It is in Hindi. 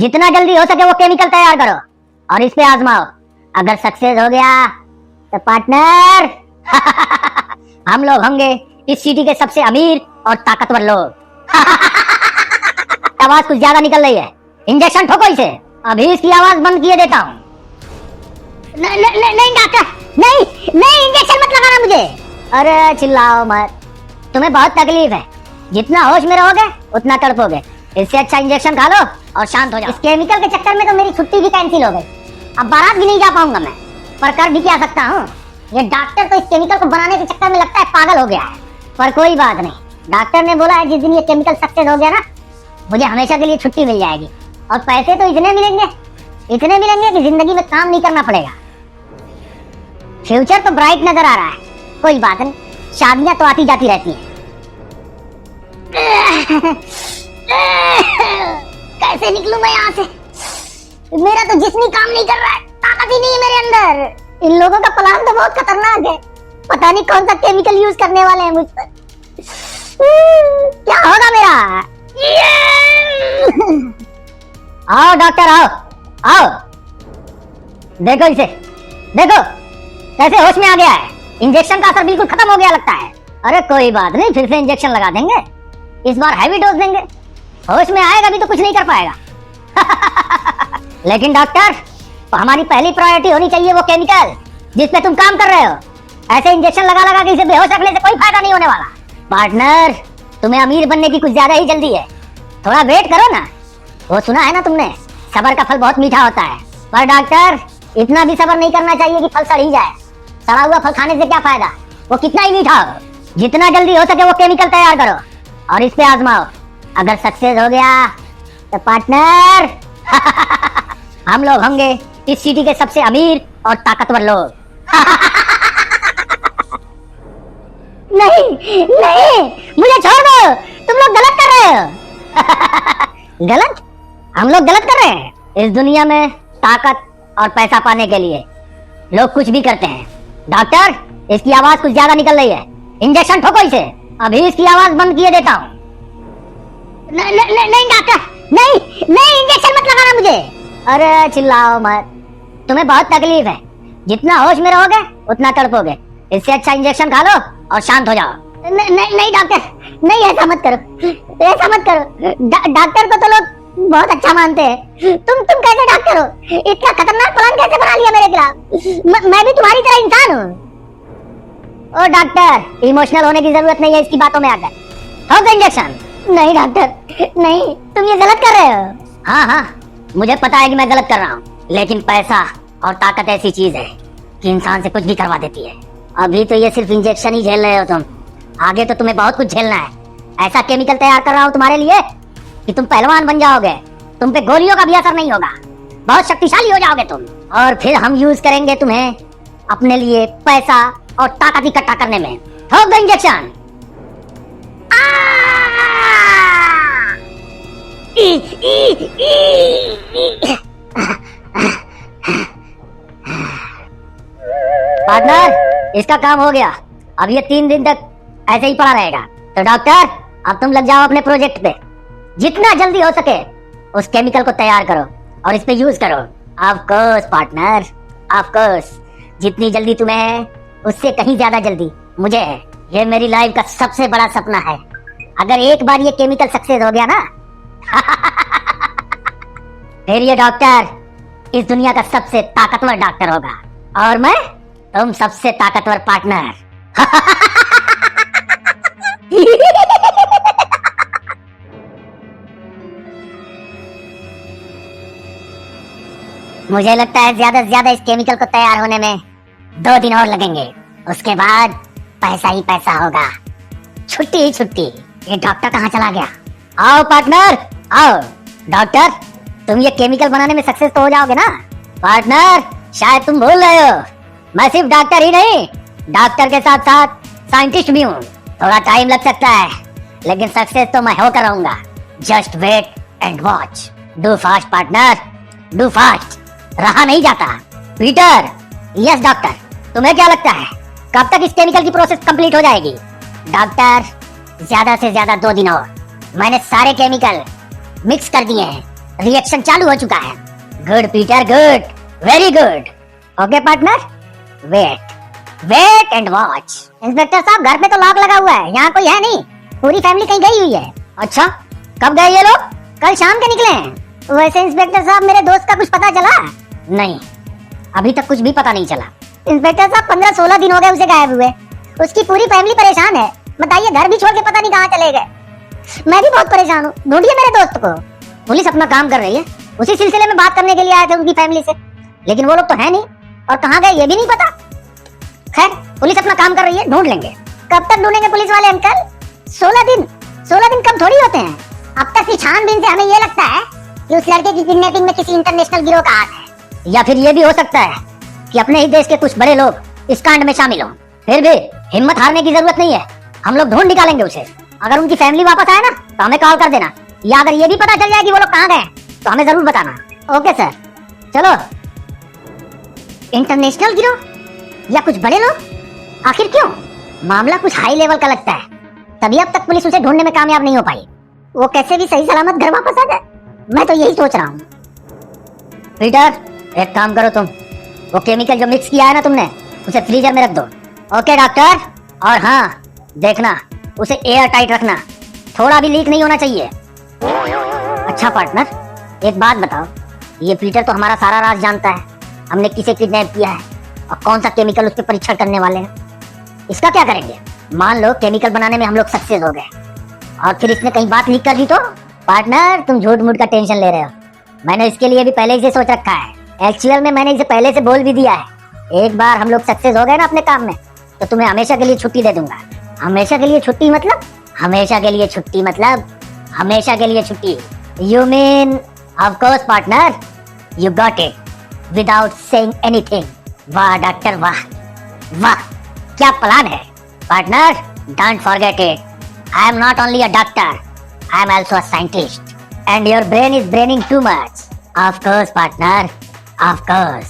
जितना जल्दी हो सके वो केमिकल तैयार करो और इस पे आजमाओ। अगर सक्सेस हो गया तो पार्टनर हम लोग होंगे इस सिटी के सबसे अमीर और ताकतवर लोग। आवाज कुछ ज्यादा निकल रही है, इंजेक्शन ठोको इसे। अभी इसकी आवाज बंद किए देता हूँ। नहीं डॉक्टर, नहीं नहीं, इंजेक्शन मत लगाना मुझे। अरे चिल्लाओ मत, तुम्हें बहुत तकलीफ है। जितना होश में रहोगे उतना तड़पोगे। इससे अच्छा इंजेक्शन खा लो और शांत हो जाओ। इस केमिकल के चक्कर में तो मेरी छुट्टी भी कैंसिल हो गई। अब बारात भी नहीं जा पाऊंगा मैं, पर कर भी क्या सकता हूँ। ये डॉक्टर तो इस केमिकल को बनाने के चक्कर में लगता है पागल हो गया है। पर कोई बात नहीं, डॉक्टर ने बोला है जिस दिन ये केमिकल सक्सेस हो गया ना, मुझे हमेशा के लिए छुट्टी मिल जाएगी। और पैसे तो इतने मिलेंगे कि जिंदगी में काम नहीं करना पड़ेगा। फ्यूचर तो ब्राइट नजर आ रहा है। कोई बात नहीं, शादियां तो आती जाती रहती हैं। कैसे निकलूं मैं यहाँ से? मेरा तो जिस्म ही काम नहीं कर रहा है, ताकत ही नहीं है मेरे अंदर। इन लोगों का प्लान तो बहुत खतरनाक है। पता नहीं कौन सा केमिकल यूज करने वाले हैं मुझ पर। क्या होगा मेरा? आओ डॉक्टर, आओ आओ। देखो इसे, देखो कैसे होश में आ गया है। इंजेक्शन का असर बिल्कुल खत्म हो गया लगता है। अरे कोई बात नहीं, फिर से इंजेक्शन लगा देंगे। इस बार हैवी डोज देंगे। होश में आएगा भी तो कुछ नहीं कर पाएगा। लेकिन डॉक्टर, हमारी पहली प्रायोरिटी होनी चाहिए वो केमिकल जिस पे तुम काम कर रहे हो। ऐसे इंजेक्शन लगा लगा के इसे बेहोश रखने से कोई फायदा नहीं होने वाला। पार्टनर, तुम्हें अमीर बनने की कुछ ज्यादा ही जल्दी है। थोड़ा वेट करो ना। वो सुना है ना तुमने, सब्र का फल बहुत मीठा होता है। पर डॉक्टर, इतना भी सब्र नहीं करना चाहिए कि फल सड़ ही जाए। सड़ा हुआ फल खाने से क्या फायदा, वो कितना ही मीठा हो। जितना जल्दी हो सके वो केमिकल तैयार करो और इस पे आजमाओ। अगर सक्सेस हो गया तो पार्टनर हम लोग होंगे इस सिटी के सबसे अमीर और ताकतवर लोग। नहीं नहीं, मुझे छोड़ दो, तुम लोग गलत कर रहे हो। गलत? हम लोग गलत कर रहे हैं? इस दुनिया में ताकत और पैसा पाने के लिए लोग कुछ भी करते हैं। डॉक्टर, इसकी आवाज कुछ ज्यादा निकल रही है, इंजेक्शन ठोको इसे। अभी इसकी आवाज बंद किए देता हूँ। नहीं डॉक्टर, नहीं नहीं, इंजेक्शन मत लगाना मुझे। अरे चिल्लाओ मत, तुम्हें बहुत तकलीफ है। जितना होश में रहोगे उतना तड़पोगे। इससे अच्छा इंजेक्शन खा लो और शांत हो जाओ। नहीं डॉक्टर, नहीं, ऐसा मत करो, ऐसा मत करो। डॉक्टर को तो लोग बहुत अच्छा मानते हैं। तुम कैसे डॉक्टर हो? इतना खतरनाक प्लान कैसे बना लिया मेरे खिलाफ? मैं भी तुम्हारी तरह इंसान हूँ। ओ डॉक्टर, इमोशनल होने की जरूरत नहीं है इसकी बातों में आकर। ठोक दो इंजेक्शन। नहीं डॉक्टर, नहीं, तुम ये गलत कर रहे हो। हाँ, मुझे पता है कि मैं गलत कर रहा हूँ, लेकिन पैसा और ताकत ऐसी चीज है कि इंसान से कुछ भी करवा देती है। अभी तो ये सिर्फ इंजेक्शन ही झेल रहे हो तुम, आगे तो तुम्हें बहुत कुछ झेलना है। ऐसा केमिकल तैयार कर रहा हूँ तुम्हारे लिए कि तुम पहलवान बन जाओगे। तुम पे गोलियों का भी असर नहीं होगा, बहुत शक्तिशाली हो जाओगे तुम। और फिर हम यूज करेंगे तुम्हें अपने लिए पैसा और ताकत इकट्ठा करने में। ठोक दो इंजेक्शन। पार्टनर, इसका काम हो गया। अब ये 3 दिन तक ऐसे ही पड़ा रहेगा। तो डॉक्टर, अब तुम लग जाओ अपने प्रोजेक्ट पे। जितना जल्दी हो सके उस केमिकल को तैयार करो और इस पे यूज करो। Of course partner, of course, जितनी जल्दी तुम्हें है उससे कहीं ज्यादा जल्दी मुझे है। ये मेरी लाइफ का सबसे बड़ा सपना है। अगर एक बार ये केमिकल सक्सेस हो गया ना फिर ये डॉक्टर इस दुनिया का सबसे ताकतवर डॉक्टर होगा और मैं तुम सबसे ताकतवर पार्टनर। मुझे लगता है ज्यादा से ज्यादा इस केमिकल को तैयार होने में 2 दिन और लगेंगे। उसके बाद पैसा ही पैसा होगा, छुट्टी ही छुट्टी। ये डॉक्टर कहाँ चला गया? आओ पार्टनर, आओ। डॉक्टर, तुम ये केमिकल बनाने में सक्सेस तो हो जाओगे ना? पार्टनर, शायद तुम भूल रहे हो, मैं सिर्फ डॉक्टर ही नहीं, डॉक्टर के साथ साथ साइंटिस्ट भी हूँ। थोड़ा टाइम लग सकता है, लेकिन सक्सेस तो मैं होकर रहूंगा। Just wait and watch. Do fast partner, do fast. रहा नहीं जाता। पीटर। यस डॉक्टर, तुम्हें क्या लगता है कब तक इस केमिकल की प्रोसेस कंप्लीट हो जाएगी? डॉक्टर, ज्यादा से ज्यादा 2 दिन और। मैंने सारे केमिकल मिक्स कर दिए हैं, रिएक्शन चालू हो चुका है। Good Peter, good, very good. Okay partner, wait and watch. Inspector साहब, घर पे तो लॉक लगा हुआ है, यहाँ कोई है नहीं, पूरी फैमिली कहीं गई हुई है। अच्छा, कब गए ये लोग? कल शाम के निकले हैं। वैसे इंस्पेक्टर साहब, मेरे दोस्त का कुछ पता चला? नहीं, अभी तक कुछ भी पता नहीं चला। इंस्पेक्टर साहब, 15-16 दिन हो गए उसे गायब हुए। उसकी पूरी फैमिली परेशान है। बताइए, घर भी छोड़ के पता नहीं कहाँ चले गए। मैं भी बहुत परेशान हूँ, ढूंढिए मेरे दोस्त को। पुलिस अपना काम कर रही है, उसी सिलसिले में बात करने के लिए आए थे उनकी फैमिली से, लेकिन वो लोग तो है नहीं और कहाँ गए ये भी नहीं पता। खैर, पुलिस अपना काम कर रही है, ढूंढ लेंगे। कब तक ढूंढेंगे पुलिस वाले अंकल? 16 दिन। 16 दिन कम थोड़ी होते हैं। अब तक की छानबीन से हमें ये लगता है कि उस लड़के की किडनैपिंग में किसी इंटरनेशनल गिरोह का हाथ है, या फिर ये भी हो सकता है कि अपने ही देश के कुछ बड़े लोग इस कांड में शामिल हों। फिर भी हिम्मत हारने की जरूरत नहीं है, हम लोग ढूंढ निकालेंगे उसे। अगर उनकी फैमिली वापस आए ना तो हमें कॉल कर देना, या अगर ये भी पता चल जाए कि वो लोग कहाँ गए तो हमें जरूर बताना। Okay sir. चलो, इंटरनेशनल गिरोह या कुछ बड़े लोग? आखिर क्यों? मामला कुछ हाई लेवल का लगता है, तभी अब तक पुलिस उसे ढूंढने में कामयाब नहीं हो पाई। वो कैसे भी सही सलामत घर वापस आ जाए, मैं तो यही सोच रहा हूँ। पीटर, एक काम करो तुम, वो केमिकल जो मिक्स किया है ना तुमने, उसे फ्रीजर में रख दो। Okay doctor. और हाँ, देखना उसे एयर टाइट रखना, थोड़ा भी लीक नहीं होना चाहिए। अच्छा पार्टनर, एक बात बताओ, ये पीटर तो हमारा सारा राज जानता है, हमने किसे किडनैप किया है और कौन सा केमिकल उस पर परीक्षण करने वाले हैं। इसका क्या करेंगे? मान लो केमिकल बनाने में हम लोग सक्सेस हो गए और फिर इसने कहीं बात लीक कर दी तो? पार्टनर, तुम झूठ मूठ का टेंशन ले रहे हो, मैंने इसके लिए भी पहले से सोच रखा है। एक्चुअल में मैंने इसे पहले से बोल भी दिया है, एक बार हम लोग सक्सेस हो गए ना अपने काम में तो तुम्हें हमेशा के लिए छुट्टी दे दूंगा। हमेशा के लिए छुट्टी मतलब? हमेशा के लिए छुट्टी मतलब हमेशा के लिए छुट्टी। You mean of course partner, you got it without saying anything. वाह डॉक्टर, वाह वाह, क्या प्लान है partner. Don't forget it, I am not only a doctor, I am also a scientist and your brain is braining too much. Of course partner, of course.